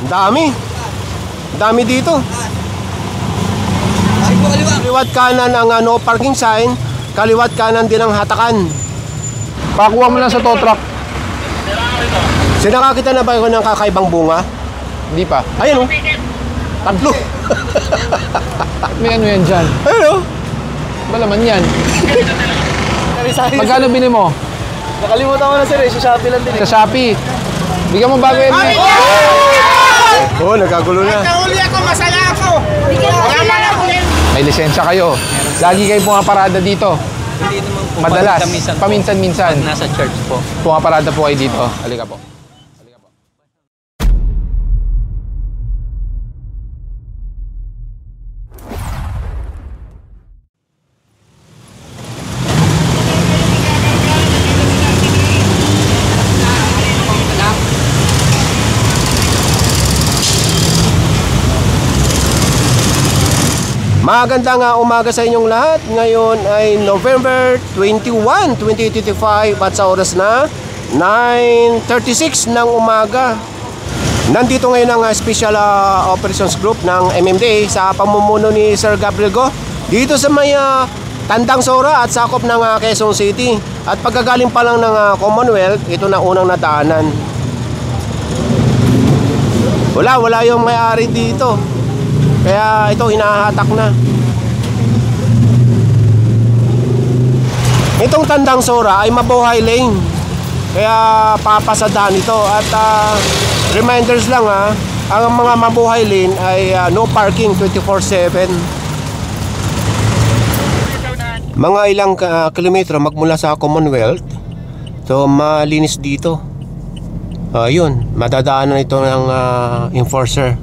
Dami dito. Kaliwat kanan ang no parking sign, kaliwat kanan din ang hatakan. Pakuha mo lang sa tow truck. Sinakakita na ba ako ng kakaibang bunga? Hindi pa. Ayan o. Tatlo. May ano yan dyan? Ayun o. Ba naman yan? Magkano bili mo? Nakalimutan ko na sir, sa Shopee lang din. Sa Shopee. Bigyan mo bago yan. Oo, nagkagulo na. Nahuli ako, masaya ako. May lisensya kayo. Lagi kayo pumaparada dito. Hindi naman po. Madalas. Paminsan-minsan. Nasa church po. Pumaparada po kayo dito. Halika po. Magandang umaga sa inyong lahat. Ngayon ay November 21, 2025 at sa oras na 9:36 ng umaga. Nandito ngayon ang Special Operations Group ng MMDA sa pamumuno ni Sir Gabriel Go dito sa may Tandang Sora at sakop ng Quezon City. At pagkagaling pa lang ng Commonwealth, ito na unang nadaanan. Wala yung may-ari dito. Kaya ito hinahatak na. Itong Tandang Sora ay mabuhay lane. Kaya papasadahan ito. At reminders lang ang mga mabuhay lane ay no parking 24/7. Mga ilang kilometro magmula sa Commonwealth. So malinis dito. Yun, madadaanan ito ng enforcer.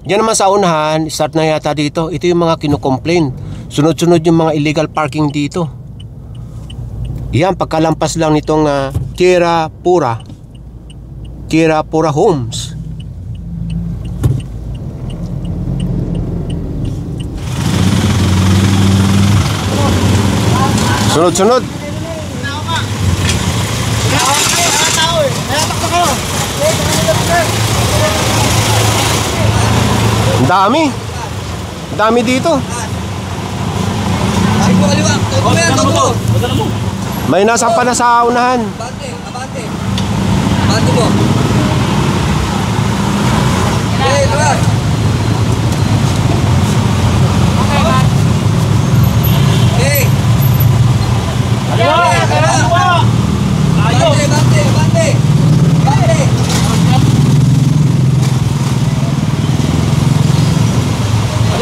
Diyan naman sa unahan, start na yata dito. Ito yung mga kinukomplain. Sunod-sunod yung mga illegal parking dito. Yan, pagkalampas lang nitong Tierra Pura Homes. Sunod-sunod. Dami dito. May nasampa na sa unahan. Abante mo. Okay, luwag. Okay. Abante.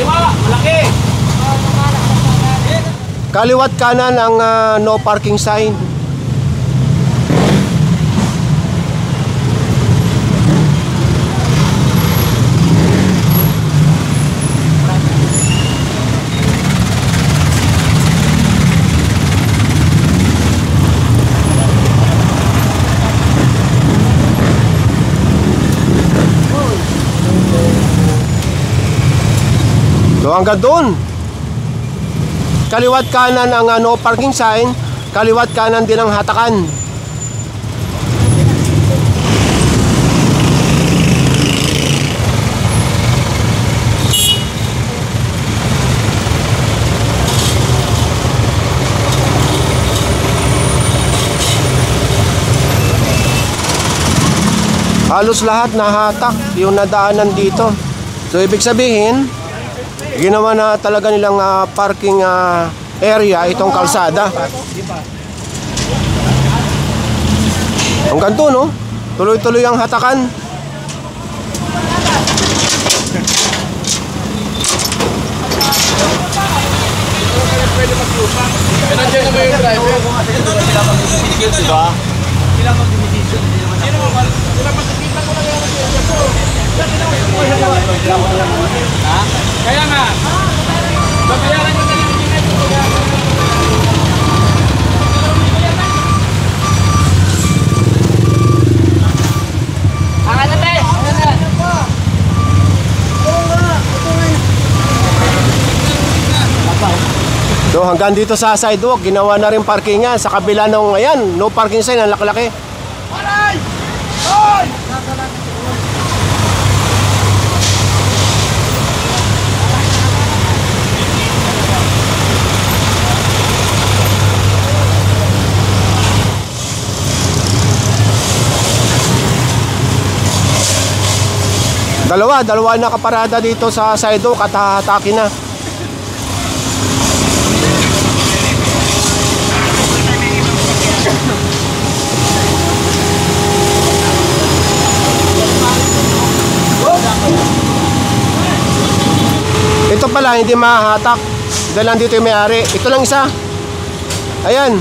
Malaki. Kaliwat kanan ang no parking sign. So hanggang doon. Kaliwat kanan ang no parking sign, kaliwat kanan din ang hatakan. Halos lahat nahatak yung nadaanan dito. So ibig sabihin, ginawa na talaga nilang parking area itong kalsada. Hanggang doon, no? Tuloy-tuloy ang hatakan. Pwede maglupa. Pero nandiyan naman yung driver. Sila mag-division, di ba? Sila mag-division. Sila mag-division ko na yung ha? Kaya nga. Babayaran nyo na yung So hanggang dito sa sidewalk, ginawa na rin parkingan sa kabila ng ayan, no parking sign, ang laki-laki. Dalawa nakaparada dito sa sidewalk at hahatake na. Ito pala hindi mahahatak dahil nandito yung may-ari. Ito lang isa. Ayan.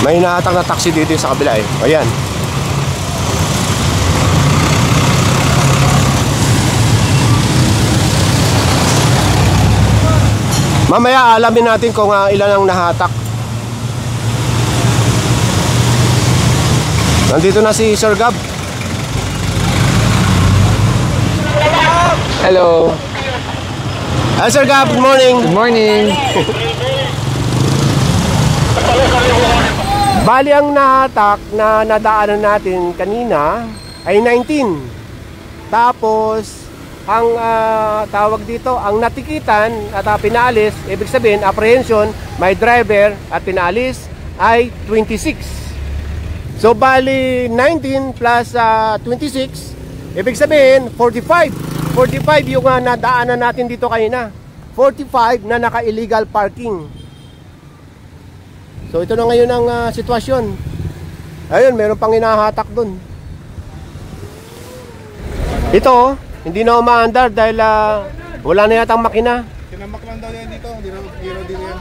May hinahatak na taxi dito sa kabila eh. Ayan. Mamaya alamin natin kung ilan ang nahatak. Nandito na si Sir Gab. Hello. Hi Sir Gab, good morning. Good morning. Bali ang nahatak na nadaanan natin kanina ay 19. Tapos ang tawag dito, ang natikitan at pinaalis, ibig sabihin apprehension, may driver at pinaalis ay 26. So bali 19 plus 26, ibig sabihin 45. 45 yung nadaanan natin dito kanina. 45 na naka-illegal parking. So ito na ngayon ang sitwasyon. Ayun, meron pang hinahatak dun. Ito, hindi na umaandar dahil wala na yatang makina. Tinamak lang daw yan dito. Hindi raw dito yan.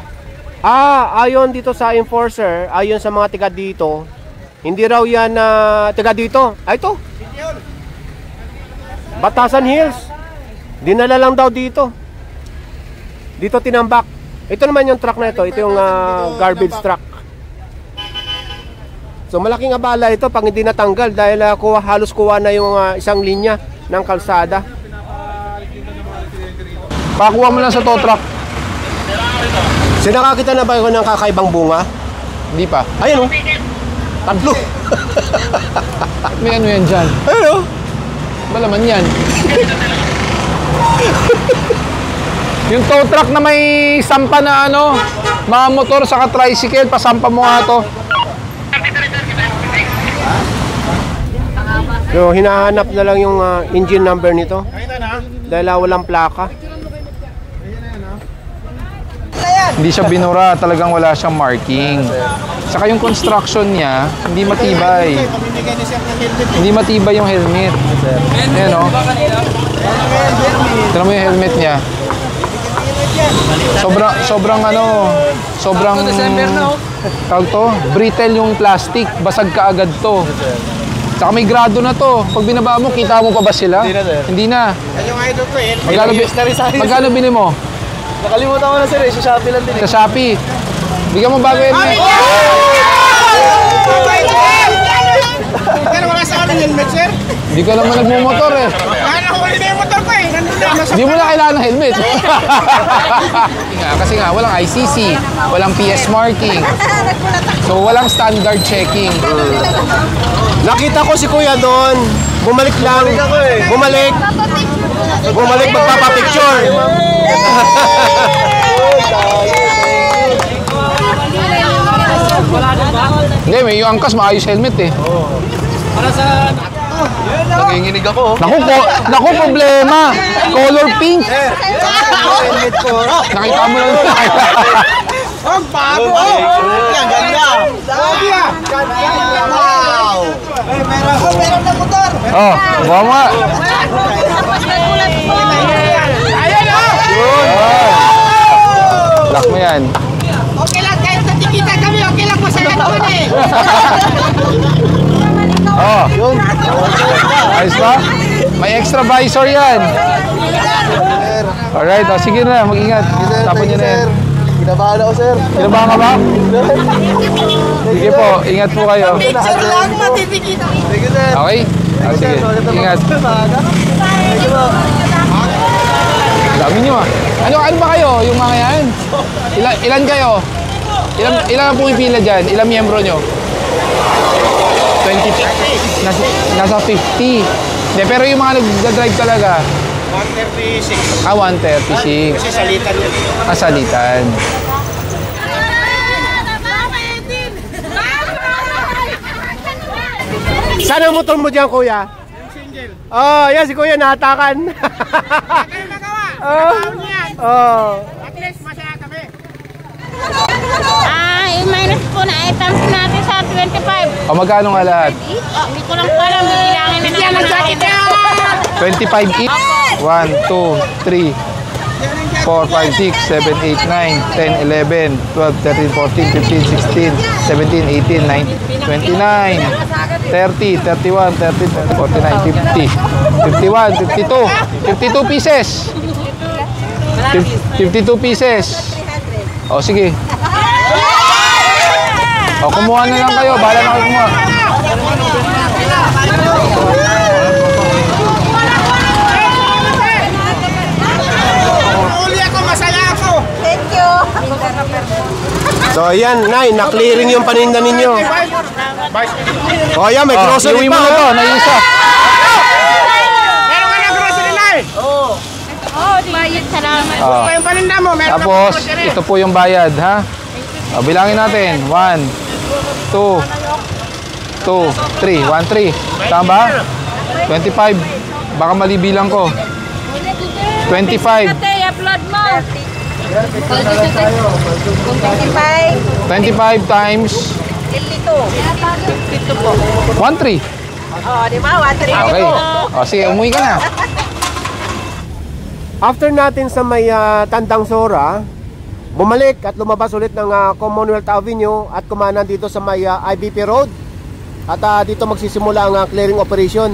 Ayon dito sa enforcer, ayon sa mga tiga dito, hindi raw yan tiga dito. Ito. Batasan Hills. Dinala lang daw dito. Dito tinambak. Ito naman yung truck na ito. Ito yung garbage truck. So malaking abala ito pag hindi natanggal dahil halos kuha na yung isang linya ng kalsada. Pakuha mo lang sa tow truck. Sinakakita na ba yun ng kakaibang bunga? Hindi pa. Ayun o. Tatlo. May ano yan dyan? Ayun o. Ba naman yan? Yung tow truck na may sampa na ano, mga motor saka tricycle, pasampa mo nga to. So hinahanap na lang yung engine number nito dahil walang plaka. Hindi siya binura, talagang wala siyang marking. Saka yung construction niya, hindi matibay. Hindi matibay yung helmet. Ayan o. Tignan mo yung helmet niya. Sobrang tawag to, brittle yung plastic, basag ka agad to. Saka may grado na to. Pag binaba mo, kita mo pa ba sila? Hindi na. Yan yung idol ko eh. Magkano bili mo? Nakalimutan ko na sir eh. Sa Shopee lang din eh. Sa Shopee. Bigyan mo bago helmet. Pero wala sa akin helmet sir. Hindi ka naman nagmumotor eh. Kaya huli na yung motor ko eh. Nandun na. Hindi mo na kailangan ng helmet. Kasi nga, walang ICC, walang PS marking. So, walang standard checking. Nakita ko si kuya doon. Bumalik lang. Bumalik. Bumalik magpapapicture. Hindi, may yung angkas, maayos helmet eh. Para sa... Nanginginig ako. Naku, problema. Color pink. Nakita mo lang. Ang bago! Ang ganda! Sabi ah! Wow! Meron na motor! Oh, bawa mo nga. Ayan ah! Lock mo yan. Okay lang kahit sa tikita kami, okay lang po sa ganun eh! Oh. Ayos ba? May extra visor yan. Alright, sige na, mag-ingat. Tapon nyo na yan. Kinabahan ako sir. Kinabahan ka ba? Sige po, ingat po kayo. Picture lang matitikita. Sige sir. Okay? Sige, ingat. Dami nyo ah. Ano ba kayo, yung mga yan? Ilan kayo? Ilan ang pumipila dyan? Ilang miyembro nyo? 20. Nasa 50. De, pero yung mga nagdadrive talaga? 136. 136. Kasi salitan yun. Salitan. Saan ang motor mo dyan, kuya? Single. Oh, yan si kuya nahatakan. Kayo nagawa. Oh. Oh. At least masaya kami. I-minus po na items natin sa 25. O magkano nga lahat? Hindi ko lang alam, bilangin na Bigyan ng jacket yan! 25 each? 1, 2, 3, 4, 5, 6, 7, 8, 9, 10, 11, 12, 13, 14, 15, 16, 17, 18, 19, 29, 30, 31, 32, 49, 50, 51, 52, 52 pieces. 52 pieces. O sige. O kumuha na lang kayo, bahala na kayo kumuha. Uli ako, masaya ako. Thank you. So ayan, Nay, na-clearing yung paninda ninyo. Oh, ayan, may grocery Iuwi pa. mo na to, Oh. naiisa. Meron ka na grocery na eh. Oh, bayad, salamat. Oh. Pa yung paninda mo, meron Tapos, na grocery. ito po yung bayad, ha? O, bilangin natin. 1, 2, 2, 3. 1, 3. Tama ba? 25. Baka mali bilang ko. 25. upload mo. 25 times 52 po. 1, 3. Oh, di ba? 1-3 Okay. O, sige, umuwi ka na. After natin sa may Tandang Sora, bumalik at lumabas ulit ng Commonwealth Avenue at kumanan dito sa may IBP Road. At dito magsisimula ang clearing operation.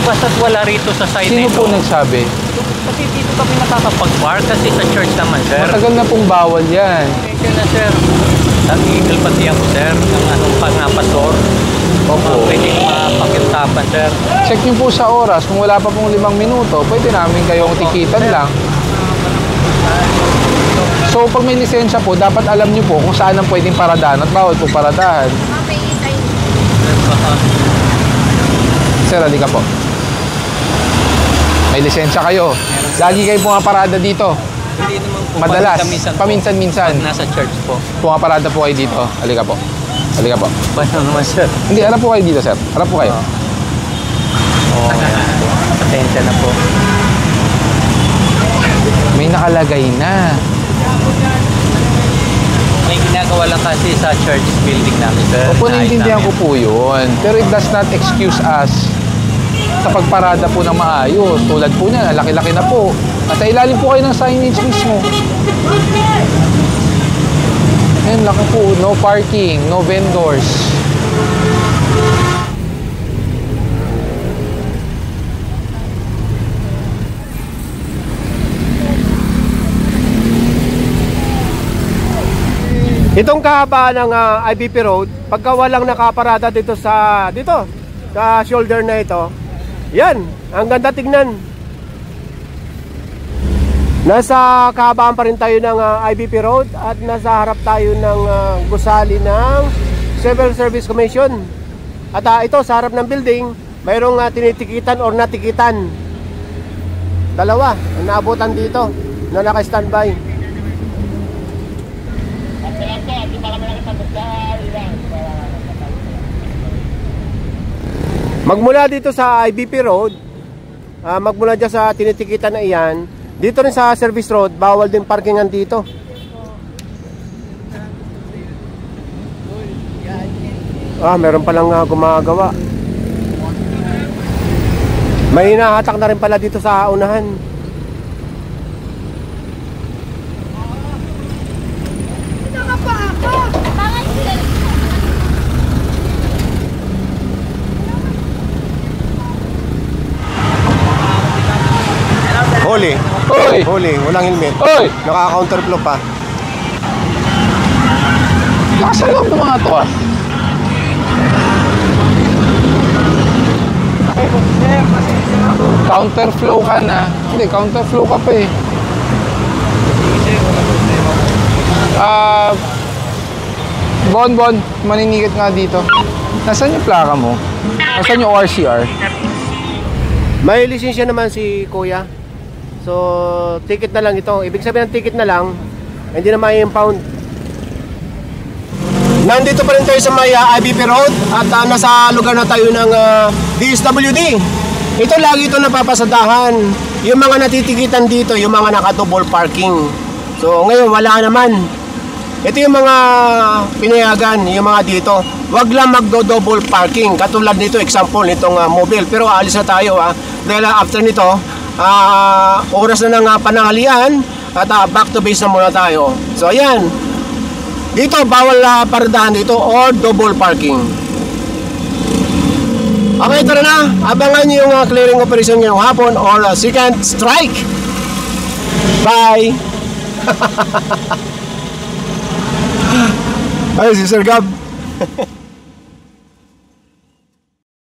Basta't wala rito sa side Sino nito. po nagsabi? Kasi dito kami nakakapag-park kasi sa church naman, sir. Matagal na pong bawal yan. Medyo na, sir. Nag-eagle pati ako, sir, ng anong pangapasor. Opo. Pwede mapakintapan, sir. Check nyo po sa oras. Kung wala pa pong 5 minuto, pwede namin kayong tikitan lang. So, pag may lisensya po, dapat alam nyo po kung saan ang pwedeng paradahan at bawal po paradahan. Sir, halika po. May lisensya kayo. Lagi kayo pumaparada dito. Hindi naman po. Madalas. Paminsan po. Paminsan-minsan. Pag nasa church po. Pumaparada po kayo dito. Halika po. Halika po. Paano naman, sir? Hindi, harap po kayo dito, sir. Harap po kayo. Oo. Pasensya na po. May nakalagay na. May ginagawa lang kasi sa church building namin, sir. Opo, Naayos naiintindihan ko namin. po yun. Pero it does not excuse us sa pagparada po ng maayos. Tulad po niya, laki-laki na po. Nasa ilalim po kayo ng signage mismo. Ayan, laki po. No parking, no vendors. Itong kahabaan ng IBP Road, pagka walang nakaparada dito sa shoulder na ito, yan, ang ganda tignan. Nasa kahabaan pa rin tayo ng IBP Road at nasa harap tayo ng gusali ng Civil Service Commission. At ito, sa harap ng building, mayroong tinitikitan or natikitan. Dalawa, ang naabutan dito na naka-standby. Magmula dito sa IBP Road, magmula dyan sa tinitikitan na iyan, dito rin sa Service Road, bawal din parkingan dito. Meron palang gumagawa. May hinahatak na rin pala dito sa unahan. Huli. Hoy! Huli, walang helmet. Hoy! Naka-counterflow pa. Lakas na loob ng mga to, ah. Counterflow ka na. Hindi, counterflow ka pa eh. Bon, maninigit nga dito. Nasaan yung plaka mo? Nasaan yung ORCR? May lisensya naman si Kuya. So, ticket na lang ito. Ibig sabihin ng ticket na lang, hindi na ma-impound. 9 Nandito pa rin tayo sa may IBP Road at nasa lugar na tayo ng DSWD. Ito lagi ito napapasadahan. Yung mga natitikitan dito, yung mga naka-double parking. So ngayon wala naman. Ito yung mga pinayagan, yung mga dito. Wag lang magdo-double parking. Katulad nito, example nitong mobile. Pero aalis na tayo dahil after nito, oras na ng pananghalian at back to base na muna tayo. So ayan. Dito bawal paradahan dito or double parking. Okay, tara na. Abangan niyo yung clearing operation ngayong hapon or second strike. Bye. Ay, si Sir Gab.